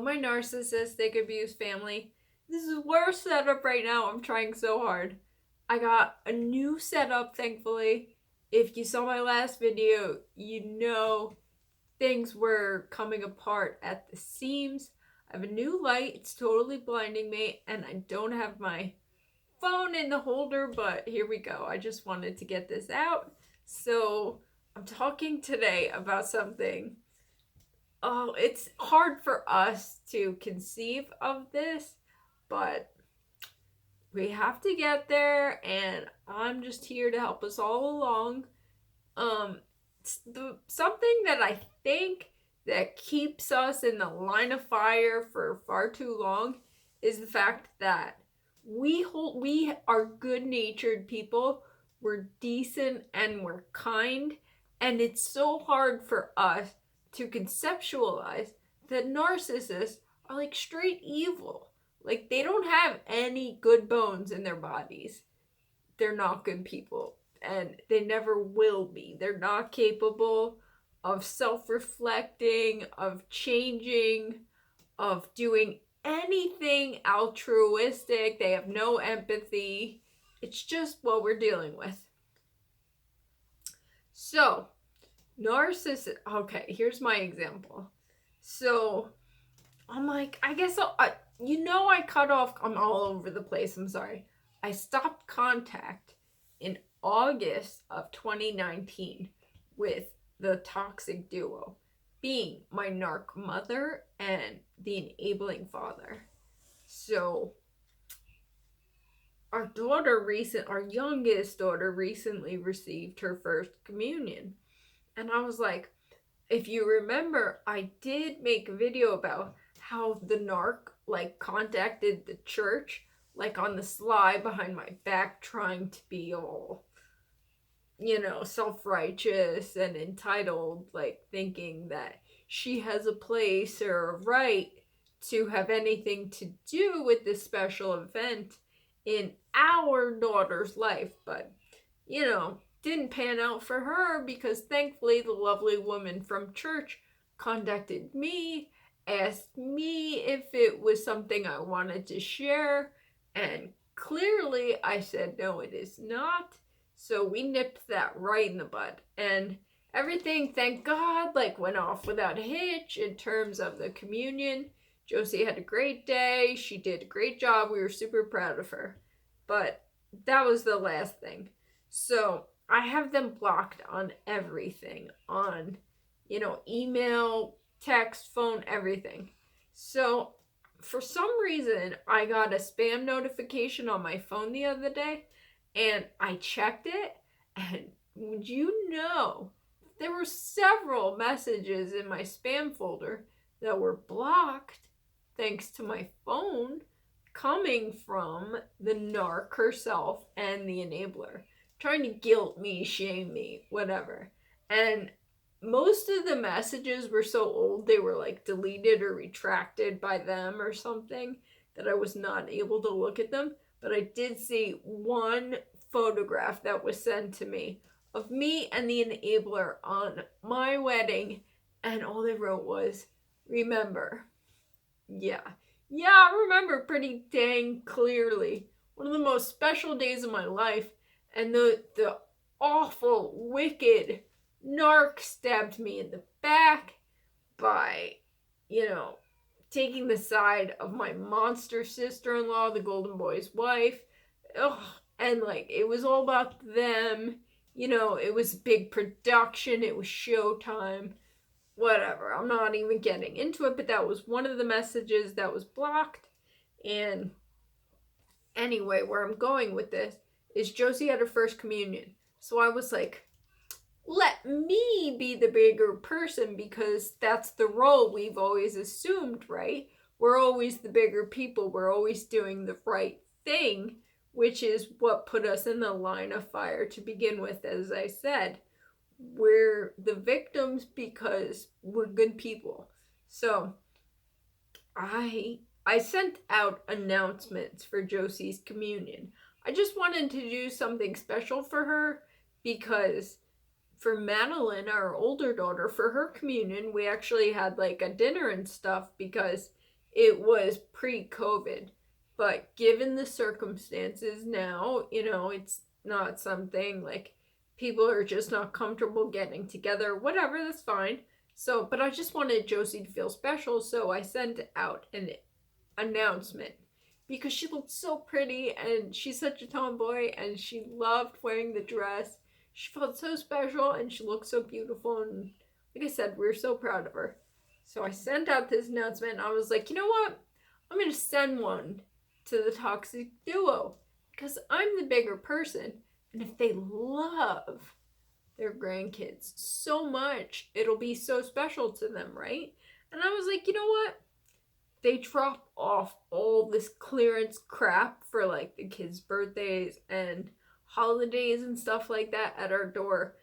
my narcissistic abuse family. This is worst setup right now. I'm trying so hard. I got a new setup, thankfully. If you saw my last video, you know things were coming apart at the seams. I have a new light. It's totally blinding me, and I don't have my phone in the holder, but here we go. I just wanted to get this out. So I'm talking today about something. Oh, it's hard for us to conceive of this, but we have to get there, and I'm just here to help us all along. Something that I think that keeps us in the line of fire for far too long is the fact that we are good-natured people. We're decent and we're kind, and it's so hard for us to conceptualize that narcissists are like straight evil. Like, they don't have any good bones in their bodies. They're not good people, and they never will be. They're not capable of self-reflecting, of changing, of doing anything altruistic. They have no empathy. It's just what we're dealing with. So, narcissist. Okay, here's my example. So, I'm like, I guess I cut off. I'm all over the place. I'm sorry. I stopped contact in August of 2019 with the toxic duo, being my narc mother and the enabling father. So our youngest daughter recently received her first communion. And I was like, if you remember, I did make a video about how the narc contacted the church on the sly behind my back, trying to be all self-righteous and entitled, thinking that she has a place or a right to have anything to do with this special event in our daughter's life. But didn't pan out for her, because thankfully the lovely woman from church contacted me, asked me if it was something I wanted to share, and clearly I said no, it is not. So we nipped that right in the bud, and everything, thank God, went off without a hitch in terms of the communion. Josie had a great day. She did a great job. We were super proud of her. But that was the last thing. So I have them blocked on everything, on email, text, phone, everything. So for some reason, I got a spam notification on my phone the other day, and I checked it, and would you know, there were several messages in my spam folder that were blocked thanks to my phone, coming from the narc herself and the enabler, trying to guilt me, shame me, whatever. And most of the messages were so old, they were deleted or retracted by them or something, that I was not able to look at them. But I did see one photograph that was sent to me of me and the enabler on my wedding, and all they wrote was, remember. Yeah, I remember pretty dang clearly. One of the most special days of my life, and the awful, wicked narc stabbed me in the back by, taking the side of my monster sister-in-law, the golden boy's wife. Ugh. And it was all about them. It was big production. It was showtime. Whatever. I'm not even getting into it, but that was one of the messages that was blocked. And anyway, where I'm going with this is Josie had her first communion. So I was like, let me be the bigger person, because that's the role we've always assumed, right? We're always the bigger people. We're always doing the right thing, which is what put us in the line of fire to begin with. As I said, we're the victims because we're good people. So I sent out announcements for Josie's communion. I just wanted to do something special for her, because for Madeline, our older daughter, for her communion, we actually had a dinner and stuff, because it was pre-COVID. But given the circumstances now, it's not something like people are just not comfortable getting together, whatever, that's fine. So, but I just wanted Josie to feel special, so I sent out an announcement because she looked so pretty and she's such a tomboy and she loved wearing the dress. She felt so special and she looked so beautiful, and like I said, we were so proud of her. So I sent out this announcement and I was like, you know what? I'm going to send one to the toxic duo because I'm the bigger person, and if they love their grandkids so much, it'll be so special to them, right? And I was like, you know what? They drop off all this clearance crap for like the kids' birthdays and holidays and stuff like that at our door,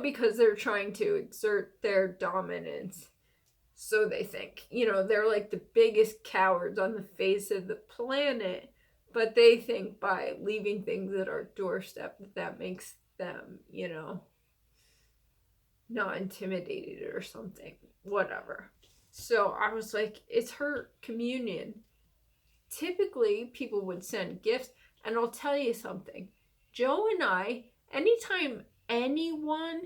because they're trying to exert their dominance. So they think, they're like the biggest cowards on the face of the planet, but they think by leaving things at our doorstep that makes them, not intimidated or something, whatever. So I was like, it's her communion. Typically, people would send gifts, and I'll tell you something. Joe and I, anytime anyone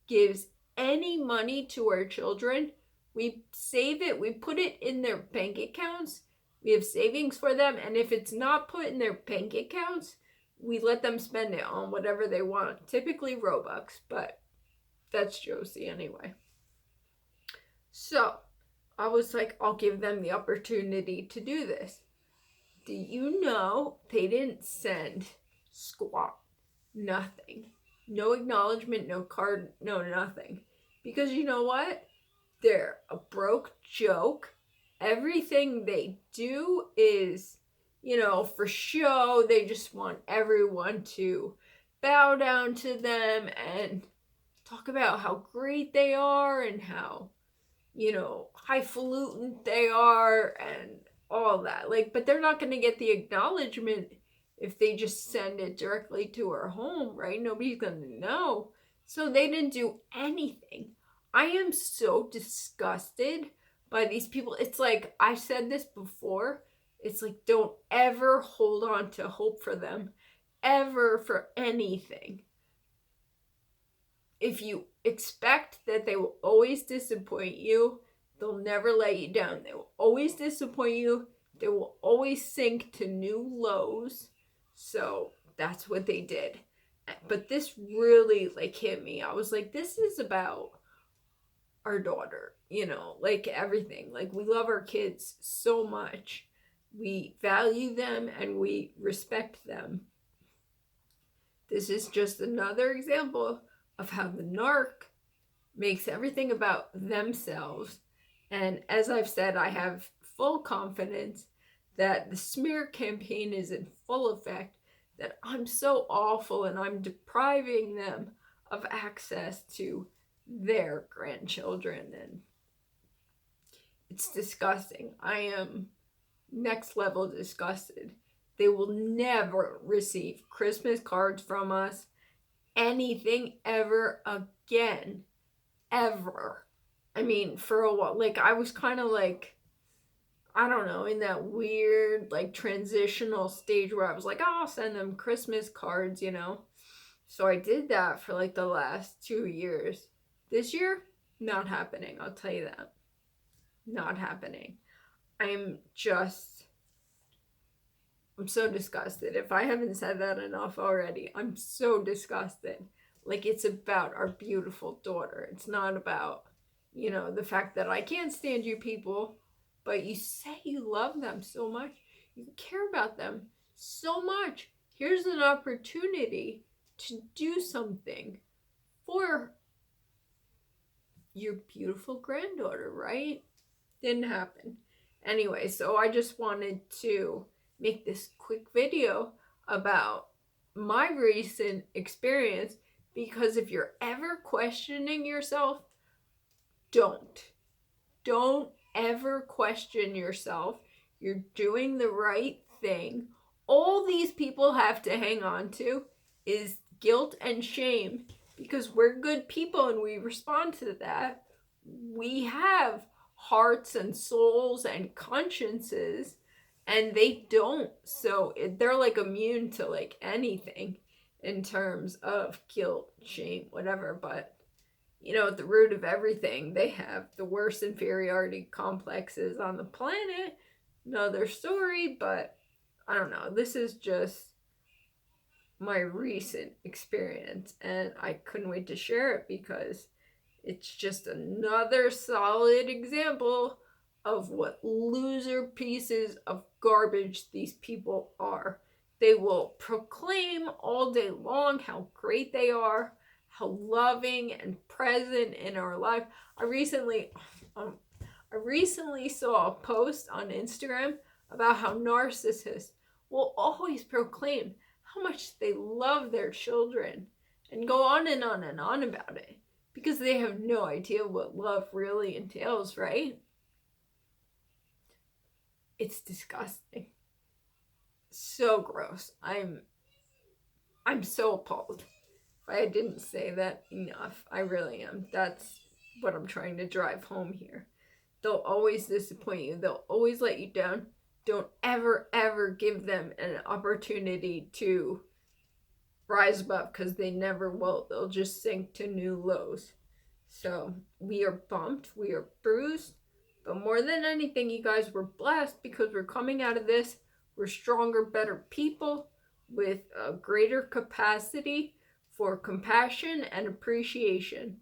gives any money to our children, we save it, we put it in their bank accounts, we have savings for them, and if it's not put in their bank accounts, we let them spend it on whatever they want, typically Robux, but that's Josie anyway. So I was like, I'll give them the opportunity to do this. Do you know they didn't send squat? Nothing. No acknowledgement, no card, no nothing. Because you know what? They're a broke joke. Everything they do is, for show. They just want everyone to bow down to them and talk about how great they are and how, highfalutin they are and all that. But they're not going to get the acknowledgement if they just send it directly to our home, right? Nobody's going to know. So they didn't do anything. I am so disgusted by these people. It's like, I've said this before. It's like, don't ever hold on to hope for them, ever, for anything. If you expect that they will always disappoint you, they'll never let you down. They will always disappoint you. They will always sink to new lows. So that's what they did. But this really hit me. I was like, this is about our daughter, everything. We love our kids so much. We value them and we respect them. This is just another example of how the narc makes everything about themselves. And as I've said, I have full confidence that the smear campaign is in full effect, that I'm so awful and I'm depriving them of access to their grandchildren, and it's disgusting. I am next level disgusted. They will never receive Christmas cards from us, anything ever again, ever. I mean, for a while, I was kind of I don't know, in that weird transitional stage where I was like, oh, I'll send them Christmas cards, So I did that for the last 2 years. This year, not happening. I'll tell you that. Not happening. I'm so disgusted. If I haven't said that enough already, I'm so disgusted. It's about our beautiful daughter. It's not about, the fact that I can't stand you people, but you say you love them so much. You care about them so much. Here's an opportunity to do something for your beautiful granddaughter, right? Didn't happen. Anyway, so I just wanted to make this quick video about my recent experience, because if you're ever questioning yourself, don't ever question yourself. You're doing the right thing. All these people have to hang on to is guilt and shame, because we're good people and we respond to that. We have hearts and souls and consciences, and they don't. So they're like immune to like anything in terms of guilt, shame, whatever. But you know, at the root of everything, they have the worst inferiority complexes on the planet. Another story, but I don't know. This is just my recent experience, and I couldn't wait to share it because it's just another solid example of what loser pieces of garbage these people are. They will proclaim all day long how great they are, how loving and present in our life. I recently saw a post on Instagram about how narcissists will always proclaim how much they love their children and go on and on and on about it because they have no idea what love really entails, right? It's disgusting. So gross. I'm so appalled. I didn't say that enough. I really am. That's what I'm trying to drive home here. They'll always disappoint you. They'll always let you down. Don't ever, ever give them an opportunity to rise above because they never will. They'll just sink to new lows. So we are bumped. We are bruised. But more than anything, you guys, we're blessed because we're coming out of this. We're stronger, better people with a greater capacity for compassion and appreciation.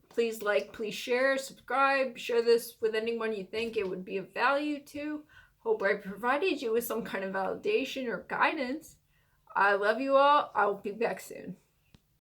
Please like, please share, subscribe, share this with anyone you think it would be of value to. Hope I provided you with some kind of validation or guidance. I love you all. I will be back soon.